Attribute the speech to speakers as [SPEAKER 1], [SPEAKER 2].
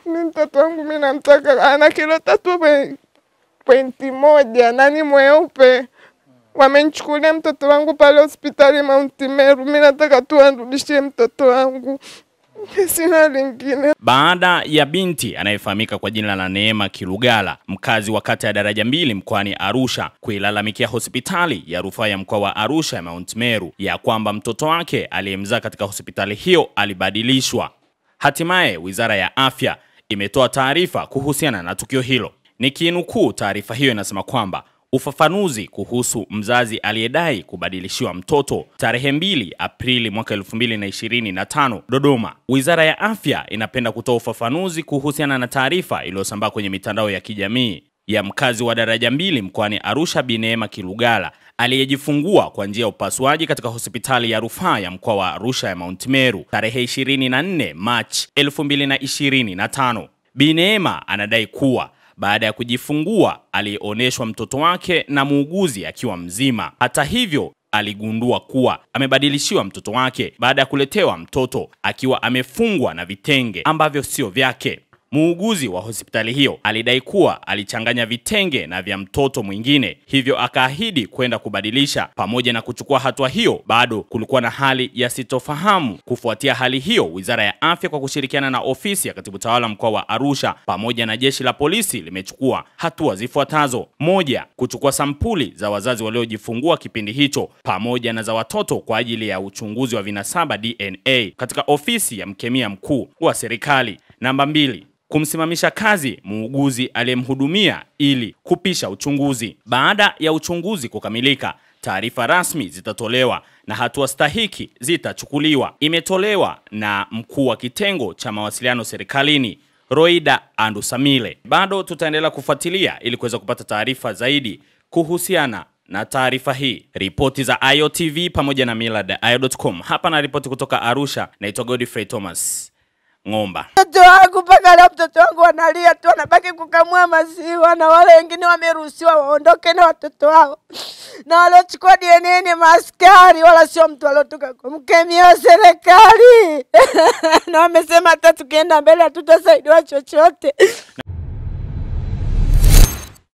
[SPEAKER 1] Mtoto wangu mimi namtaka, ana kilo 3.1 na ni mweupe. Wamenichukulia mtoto wangu pale hospitali Mount Meru. Mimi nataka tu anirudishie mtoto wangu. Sina lingine.
[SPEAKER 2] Baada ya binti anayefahamika kwa jina la Neema Kilugala, mkazi wa kata ya Daraja Mbili mkoani Arusha, kuilalamikia hospitali ya rufaa ya mkoa wa Arusha ya Mount Meru ya kwamba mtoto wake aliyemzaa katika hospitali hiyo alibadilishwa. Hatimaye Wizara ya Afya imetoa taarifa kuhusiana na tukio hilo. Nikinukuu taarifa hiyo inasema kwamba ufafanuzi kuhusu mzazi aliyedai kubadilishiwa mtoto tarehe 2 Aprili mwaka 2025 Dodoma. Wizara ya Afya inapenda kutoa ufafanuzi kuhusiana na taarifa iliyosambaa kwenye mitandao ya kijamii ya mkazi wa Daraja Mbili mkoani Arusha Bi Neema Kilugala aliyejifungua kwa njia ya upasuaji katika hospitali ya rufaa ya mkoa wa Arusha ya Mount Meru tarehe 24 Machi 2025. Bi Neema anadai kuwa baada ya kujifungua alioneshwa mtoto wake na muuguzi akiwa mzima. Hata hivyo, aligundua kuwa amebadilishiwa mtoto wake baada ya kuletewa mtoto akiwa amefungwa na vitenge ambavyo sio vyake. Muuguzi wa hospitali hiyo alidai kuwa alichanganya vitenge na vya mtoto mwingine, hivyo akaahidi kwenda kubadilisha. Pamoja na kuchukua hatua hiyo, bado kulikuwa na hali ya sitofahamu. Kufuatia hali hiyo, Wizara ya Afya kwa kushirikiana na ofisi ya Katibu Tawala mkoa wa Arusha pamoja na jeshi la polisi limechukua hatua zifuatazo. 1. Kuchukua sampuli za wazazi waliojifungua kipindi hicho pamoja na za watoto kwa ajili ya uchunguzi wa vinasaba DNA katika ofisi ya mkemia mkuu wa serikali. Namba 2. Kumsimamisha kazi muuguzi aliyemhudumia ili kupisha uchunguzi. Baada ya uchunguzi kukamilika, taarifa rasmi zitatolewa na hatua stahiki zitachukuliwa. Imetolewa na mkuu wa kitengo cha mawasiliano serikalini, Roida Andusamile. Bado tutaendelea kufuatilia ili kuweza kupata taarifa zaidi kuhusiana na taarifa hii. Ripoti za IOTV pamoja na millardayo.com. Hapa na ripoti kutoka Arusha, naitwa Godfrey Thomas Ngomba.
[SPEAKER 3] Mtoto wangu mpaka leo mtoto wangu analia tu, anabaki kukamua maziwa, na wale wengine wameruhusiwa waondoke na watoto wao. Na waliochukua DNA ni maaskari, wala sio mtu aliyotoka kwa mkemia wa serikali. Na wamesema hata tukienda mbele hatutasaidiwa chochote.